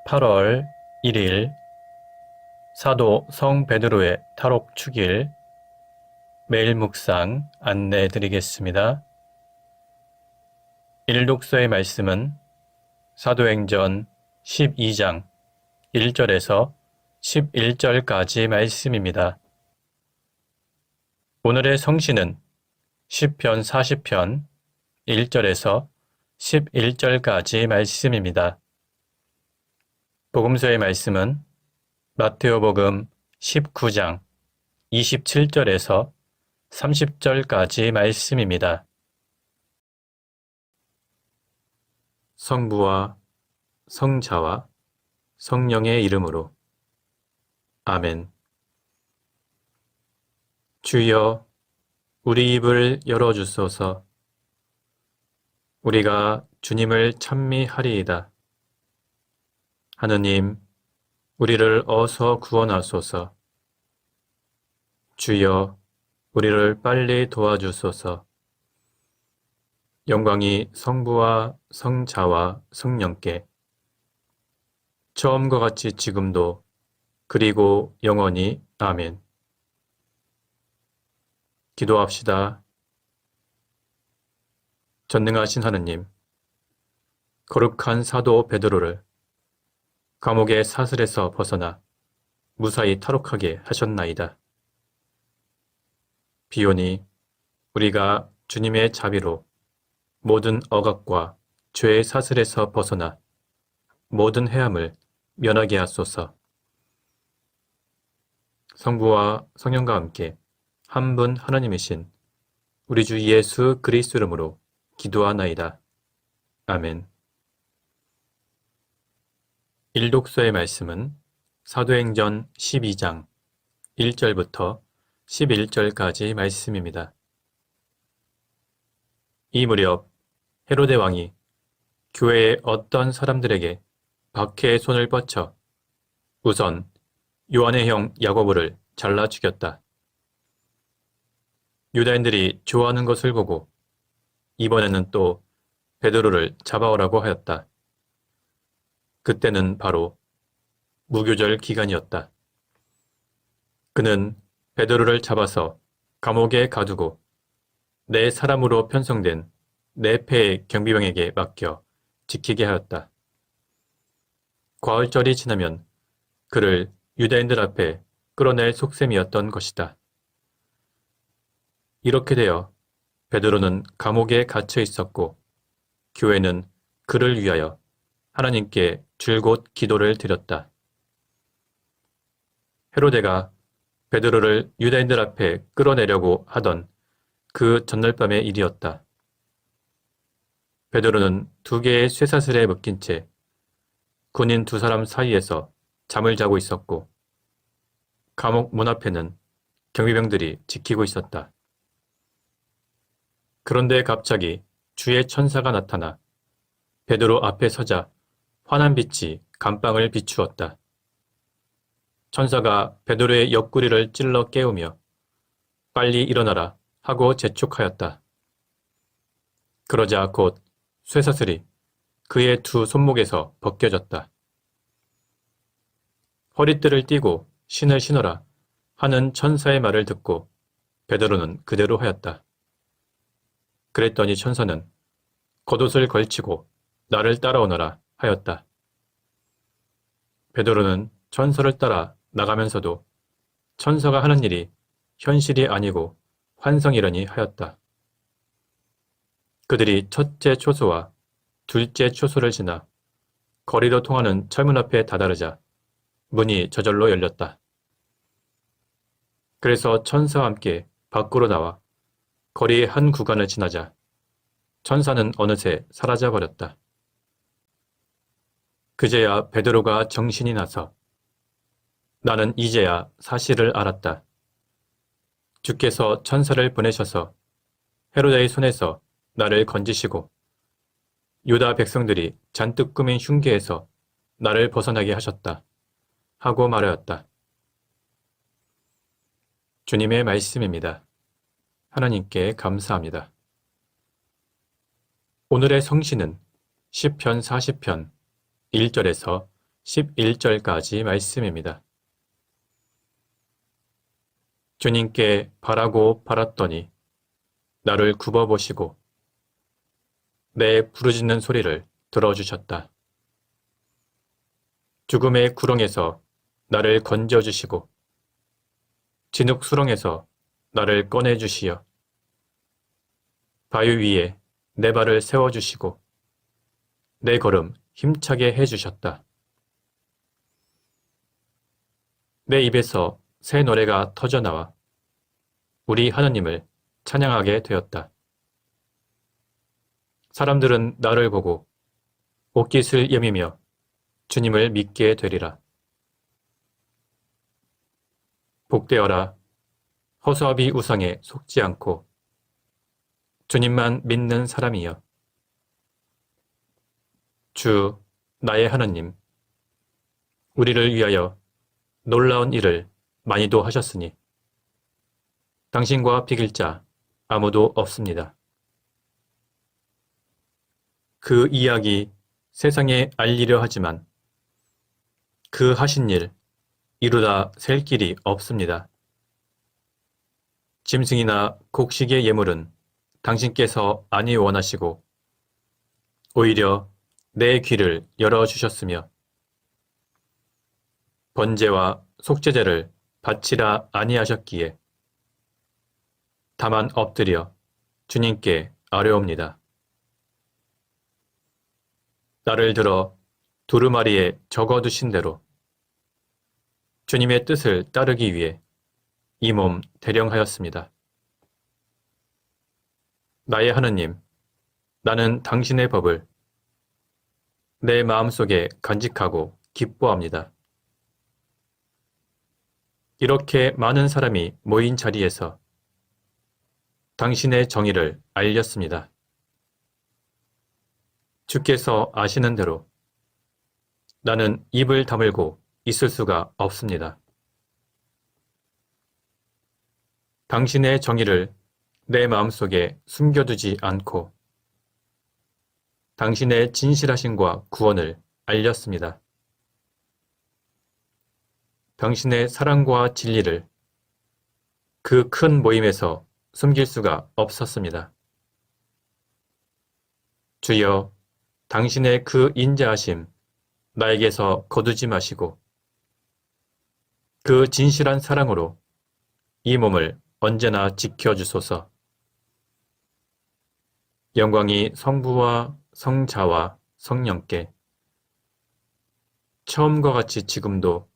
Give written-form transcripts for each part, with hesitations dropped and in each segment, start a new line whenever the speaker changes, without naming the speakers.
8월 1일 사도 성 베드로의 탈옥 축일 매일 묵상 안내해 드리겠습니다. 일독서의 말씀은 사도행전 12장 1절에서 11절까지 말씀입니다. 오늘의 성시는 시편 40편 1절에서 11절까지 말씀입니다. 복음서의 말씀은 마테오복음 19장 27절에서 30절까지 말씀입니다. 성부와 성자와 성령의 이름으로 아멘. 주여, 우리 입을 열어주소서. 우리가 주님을 찬미하리이다. 하느님, 우리를 어서 구원하소서. 주여, 우리를 빨리 도와주소서. 영광이 성부와 성자와 성령께 처음과 같이 지금도 그리고 영원히 아멘. 기도합시다. 전능하신 하느님, 거룩한 사도 베드로를 감옥의 사슬에서 벗어나 무사히 탈옥하게 하셨나이다. 비오니 우리가 주님의 자비로 모든 억압과 죄의 사슬에서 벗어나 모든 해함을 면하게 하소서. 성부와 성령과 함께 한 분 하나님이신 우리 주 예수 그리스도 이름으로 기도하나이다. 아멘. 일독서의 말씀은 사도행전 12장 1절부터 11절까지 말씀입니다. 이 무렵 헤로데 왕이 교회의 어떤 사람들에게 박해의 손을 뻗쳐 우선 요한의 형 야고보를 잘라 죽였다. 유다인들이 좋아하는 것을 보고 이번에는 또 베드로를 잡아오라고 하였다. 그때는 바로 무교절 기간이었다. 그는 베드로를 잡아서 감옥에 가두고 내 사람으로 편성된 네 패의 경비병에게 맡겨 지키게 하였다. 과을절이 지나면 그를 유대인들 앞에 끌어낼 속셈이었던 것이다. 이렇게 되어 베드로는 감옥에 갇혀 있었고 교회는 그를 위하여 하나님께 줄곧 기도를 드렸다. 헤로데가 베드로를 유대인들 앞에 끌어내려고 하던 그 전날 밤의 일이었다. 베드로는 2개의 쇠사슬에 묶인 채 군인 2사람 사이에서 잠을 자고 있었고 감옥 문 앞에는 경비병들이 지키고 있었다. 그런데 갑자기 주의 천사가 나타나 베드로 앞에 서자 환한 빛이 감방을 비추었다. 천사가 베드로의 옆구리를 찔러 깨우며 빨리 일어나라 하고 재촉하였다. 그러자 곧 쇠사슬이 그의 2 손목에서 벗겨졌다. 허리띠를 띠고 신을 신어라 하는 천사의 말을 듣고 베드로는 그대로 하였다. 그랬더니 천사는 겉옷을 걸치고 나를 따라오너라 하였다. 베드로는 천사를 따라 나가면서도 천사가 하는 일이 현실이 아니고 환상이라니 하였다. 그들이 첫째 초소와 둘째 초소를 지나 거리로 통하는 철문 앞에 다다르자 문이 저절로 열렸다. 그래서 천사와 함께 밖으로 나와 거리의 한 구간을 지나자 천사는 어느새 사라져 버렸다. 그제야 베드로가 정신이 나서 나는 이제야 사실을 알았다. 주께서 천사를 보내셔서 헤로데의 손에서 나를 건지시고 유다 백성들이 잔뜩 꾸민 흉계에서 나를 벗어나게 하셨다. 하고 말하였다. 주님의 말씀입니다. 하나님께 감사합니다. 오늘의 성시는 시편 40편 1절에서 11절까지 말씀입니다. 주님께 바라고 바랐더니 나를 굽어보시고 내 부르짖는 소리를 들어주셨다. 죽음의 구렁에서 나를 건져주시고 진흙 수렁에서 나를 꺼내주시어 바위 위에 내 발을 세워주시고 내 걸음 힘차게 해주셨다. 내 입에서 새 노래가 터져나와 우리 하나님을 찬양하게 되었다. 사람들은 나를 보고 옷깃을 여미며 주님을 믿게 되리라. 복되어라. 허수아비 우상에 속지 않고 주님만 믿는 사람이여. 주, 나의 하나님, 우리를 위하여 놀라운 일을 많이도 하셨으니 당신과 비길 자 아무도 없습니다. 그 이야기 세상에 알리려 하지만 그 하신 일 이루다 셀 길이 없습니다. 짐승이나 곡식의 예물은 당신께서 아니 원하시고 오히려 내 귀를 열어주셨으며 번제와 속죄제를 바치라 아니하셨기에 다만 엎드려 주님께 아뢰옵니다. 나를 들어 두루마리에 적어두신 대로 주님의 뜻을 따르기 위해 이 몸 대령하였습니다. 나의 하느님, 나는 당신의 법을 내 마음속에 간직하고 기뻐합니다. 이렇게 많은 사람이 모인 자리에서 당신의 정의를 알렸습니다. 주께서 아시는 대로 나는 입을 다물고 있을 수가 없습니다. 당신의 정의를 내 마음속에 숨겨두지 않고 당신의 진실하심과 구원을 알렸습니다. 당신의 사랑과 진리를 그 큰 모임에서 숨길 수가 없었습니다. 주여, 당신의 그 인자하심 나에게서 거두지 마시고 그 진실한 사랑으로 이 몸을 언제나 지켜주소서. 영광이 성부와 성자와 성령께 처음과 같이 지금도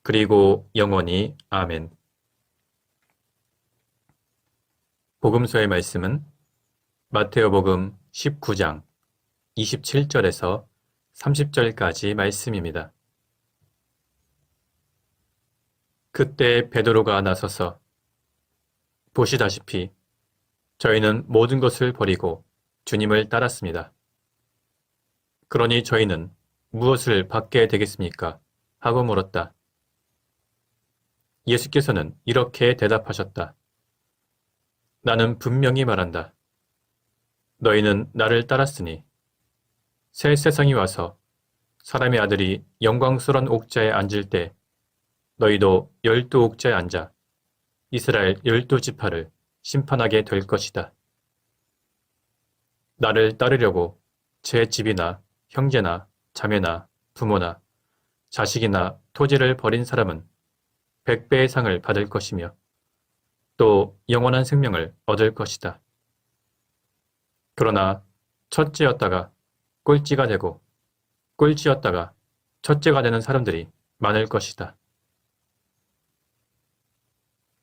그리고 영원히 아멘. 복음서의 말씀은 마테오복음 19장 27절에서 30절까지 말씀입니다. 그때 베드로가 나서서 보시다시피 저희는 모든 것을 버리고 주님을 따랐습니다. 그러니 저희는 무엇을 받게 되겠습니까? 하고 물었다. 예수께서는 이렇게 대답하셨다. 나는 분명히 말한다. 너희는 나를 따랐으니 새 세상이 와서 사람의 아들이 영광스러운 옥좌에 앉을 때 너희도 12옥좌에 앉아 이스라엘 12지파를 심판하게 될 것이다. 나를 따르려고 제 집이나 형제나 자매나 부모나 자식이나 토지를 버린 사람은 100배의 상을 받을 것이며 또 영원한 생명을 얻을 것이다. 그러나 첫째였다가 꼴찌가 되고 꼴찌였다가 첫째가 되는 사람들이 많을 것이다.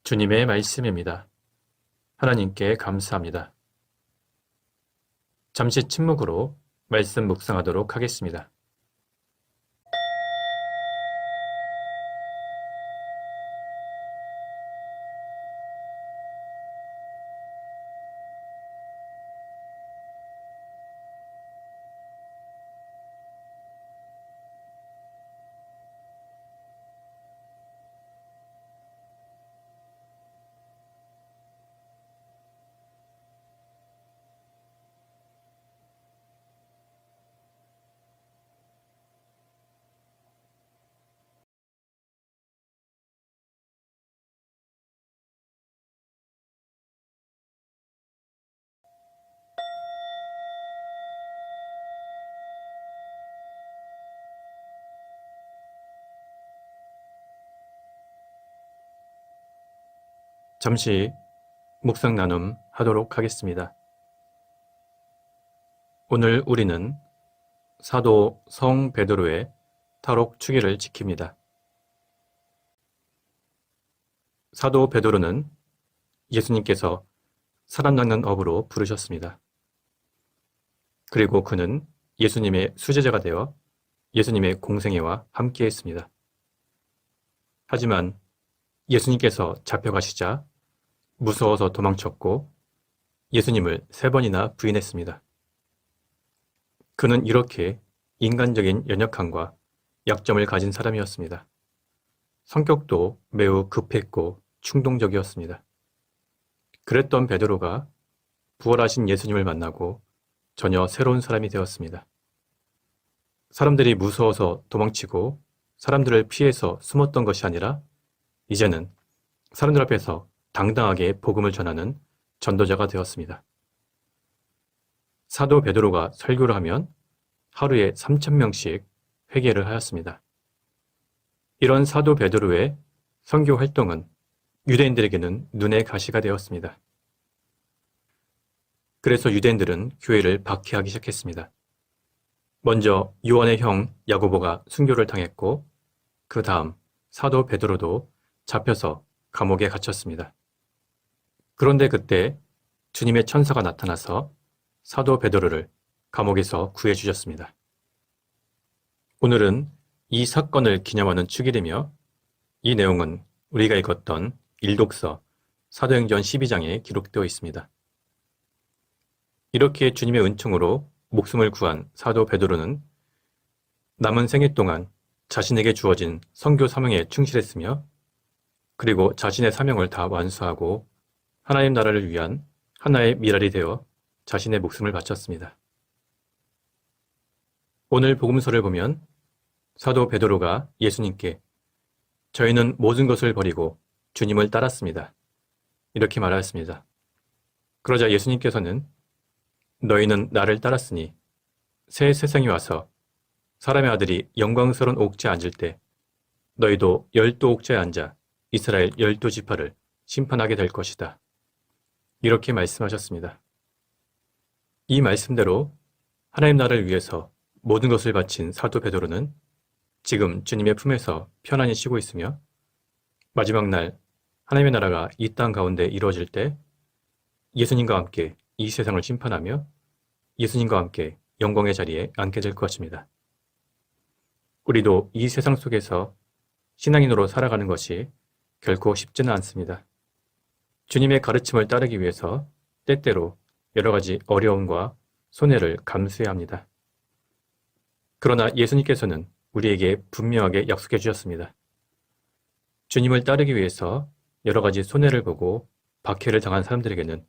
주님의 말씀입니다. 하나님께 감사합니다. 잠시 침묵으로 말씀 묵상하도록 하겠습니다. 잠시 묵상 나눔 하도록 하겠습니다. 오늘 우리는 사도 성 베드로의 탈옥 축일을 지킵니다. 사도 베드로는 예수님께서 사람 낚는 업으로 부르셨습니다. 그리고 그는 예수님의 수제자가 되어 예수님의 공생애와 함께했습니다. 하지만 예수님께서 잡혀가시자 무서워서 도망쳤고 예수님을 3번이나 부인했습니다. 그는 이렇게 인간적인 연약함과 약점을 가진 사람이었습니다. 성격도 매우 급했고 충동적이었습니다. 그랬던 베드로가 부활하신 예수님을 만나고 전혀 새로운 사람이 되었습니다. 사람들이 무서워서 도망치고 사람들을 피해서 숨었던 것이 아니라 이제는 사람들 앞에서 당당하게 복음을 전하는 전도자가 되었습니다. 사도 베드로가 설교를 하면 하루에 3,000명씩 회개를 하였습니다. 이런 사도 베드로의 선교 활동은 유대인들에게는 눈의 가시가 되었습니다. 그래서 유대인들은 교회를 박해하기 시작했습니다. 먼저 요한의 형 야고보가 순교를 당했고 그 다음 사도 베드로도 잡혀서 감옥에 갇혔습니다. 그런데 그때 주님의 천사가 나타나서 사도 베드로를 감옥에서 구해주셨습니다. 오늘은 이 사건을 기념하는 축일이며 이 내용은 우리가 읽었던 일독서 사도행전 12장에 기록되어 있습니다. 이렇게 주님의 은총으로 목숨을 구한 사도 베드로는 남은 생애 동안 자신에게 주어진 선교 사명에 충실했으며 그리고 자신의 사명을 다 완수하고 하나님 나라를 위한 하나의 미랄이 되어 자신의 목숨을 바쳤습니다. 오늘 복음서를 보면 사도 베드로가 예수님께 저희는 모든 것을 버리고 주님을 따랐습니다. 이렇게 말하였습니다. 그러자 예수님께서는 너희는 나를 따랐으니 새 세상이 와서 사람의 아들이 영광스러운 옥좌에 앉을 때 너희도 12옥좌에 앉아 이스라엘 12지파를 심판하게 될 것이다. 이렇게 말씀하셨습니다. 이 말씀대로 하나님 나라를 위해서 모든 것을 바친 사도 베드로는 지금 주님의 품에서 편안히 쉬고 있으며 마지막 날 하나님의 나라가 이 땅 가운데 이루어질 때 예수님과 함께 이 세상을 심판하며 예수님과 함께 영광의 자리에 앉게 될 것입니다. 우리도 이 세상 속에서 신앙인으로 살아가는 것이 결코 쉽지는 않습니다. 주님의 가르침을 따르기 위해서 때때로 여러 가지 어려움과 손해를 감수해야 합니다. 그러나 예수님께서는 우리에게 분명하게 약속해 주셨습니다. 주님을 따르기 위해서 여러 가지 손해를 보고 박해를 당한 사람들에게는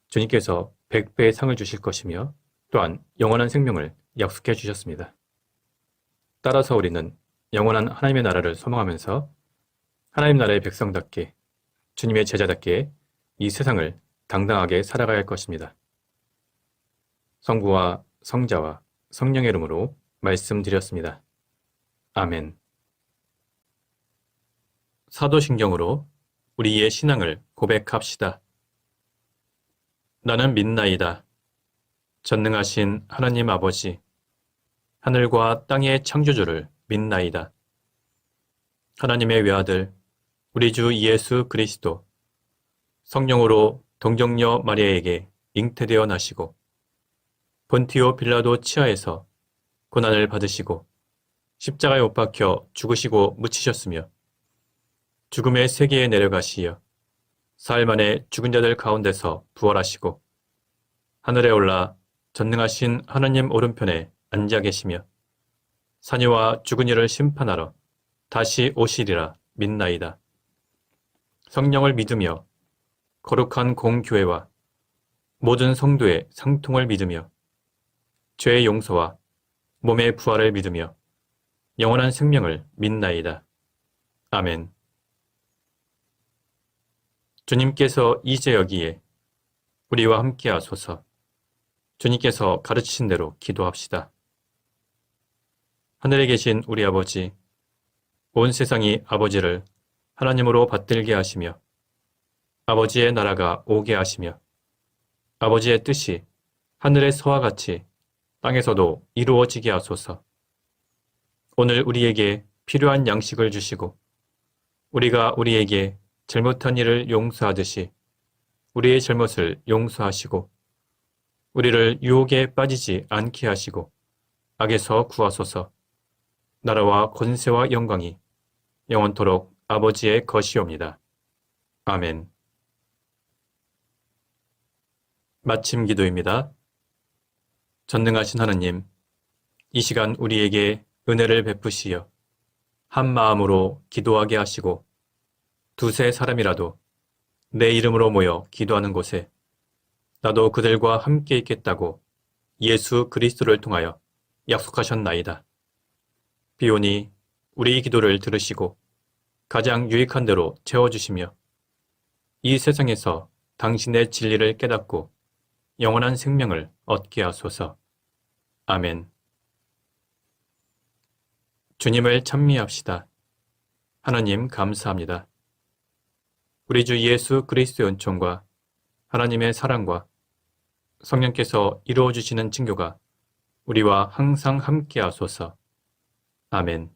주님께서 100배의 상을 주실 것이며 또한 영원한 생명을 약속해 주셨습니다. 따라서 우리는 영원한 하나님의 나라를 소망하면서 하나님 나라의 백성답게 주님의 제자답게 이 세상을 당당하게 살아가야 할 것입니다. 성부와 성자와 성령의 이름으로 말씀드렸습니다. 아멘. 사도신경으로 우리의 신앙을 고백합시다. 나는 믿나이다. 전능하신 하나님 아버지, 하늘과 땅의 창조주를 믿나이다. 하나님의 외아들, 우리 주 예수 그리스도, 성령으로 동정녀 마리아에게 잉태되어 나시고 본티오 빌라도 치하에서 고난을 받으시고 십자가에 못 박혀 죽으시고 묻히셨으며 죽음의 세계에 내려가시어 사흘 만에 죽은 자들 가운데서 부활하시고 하늘에 올라 전능하신 하나님 오른편에 앉아 계시며 산이와 죽은 이를 심판하러 다시 오시리라 믿나이다. 성령을 믿으며 거룩한 공교회와 모든 성도의 상통을 믿으며 죄의 용서와 몸의 부활을 믿으며 영원한 생명을 믿나이다. 아멘. 주님께서 이제 여기에 우리와 함께 하소서. 주님께서 가르치신 대로 기도합시다. 하늘에 계신 우리 아버지, 온 세상이 아버지를 하나님으로 받들게 하시며 아버지의 나라가 오게 하시며 아버지의 뜻이 하늘에서와 같이 땅에서도 이루어지게 하소서. 오늘 우리에게 필요한 양식을 주시고 우리가 우리에게 잘못한 일을 용서하듯이 우리의 잘못을 용서하시고 우리를 유혹에 빠지지 않게 하시고 악에서 구하소서. 나라와 권세와 영광이 영원토록 아버지의 것이옵니다. 아멘. 마침 기도입니다. 전능하신 하느님, 이 시간 우리에게 은혜를 베푸시어 한 마음으로 기도하게 하시고 두세 사람이라도 내 이름으로 모여 기도하는 곳에 나도 그들과 함께 있겠다고 예수 그리스도를 통하여 약속하셨나이다. 비오니 우리 기도를 들으시고 가장 유익한 대로 채워주시며 이 세상에서 당신의 진리를 깨닫고 영원한 생명을 얻게 하소서. 아멘. 주님을 찬미합시다. 하나님 감사합니다. 우리 주 예수 그리스도의 은총과 하나님의 사랑과 성령께서 이루어주시는 징교가 우리와 항상 함께 하소서. 아멘.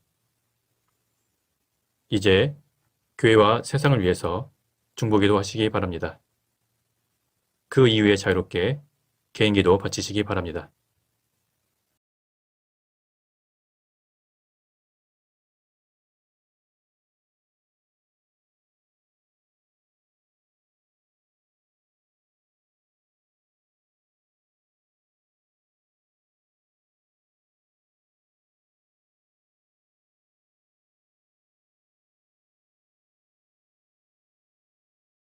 이제 교회와 세상을 위해서 중보기도 하시기 바랍니다. 그 이후에 자유롭게 개인기도 바치시기 바랍니다.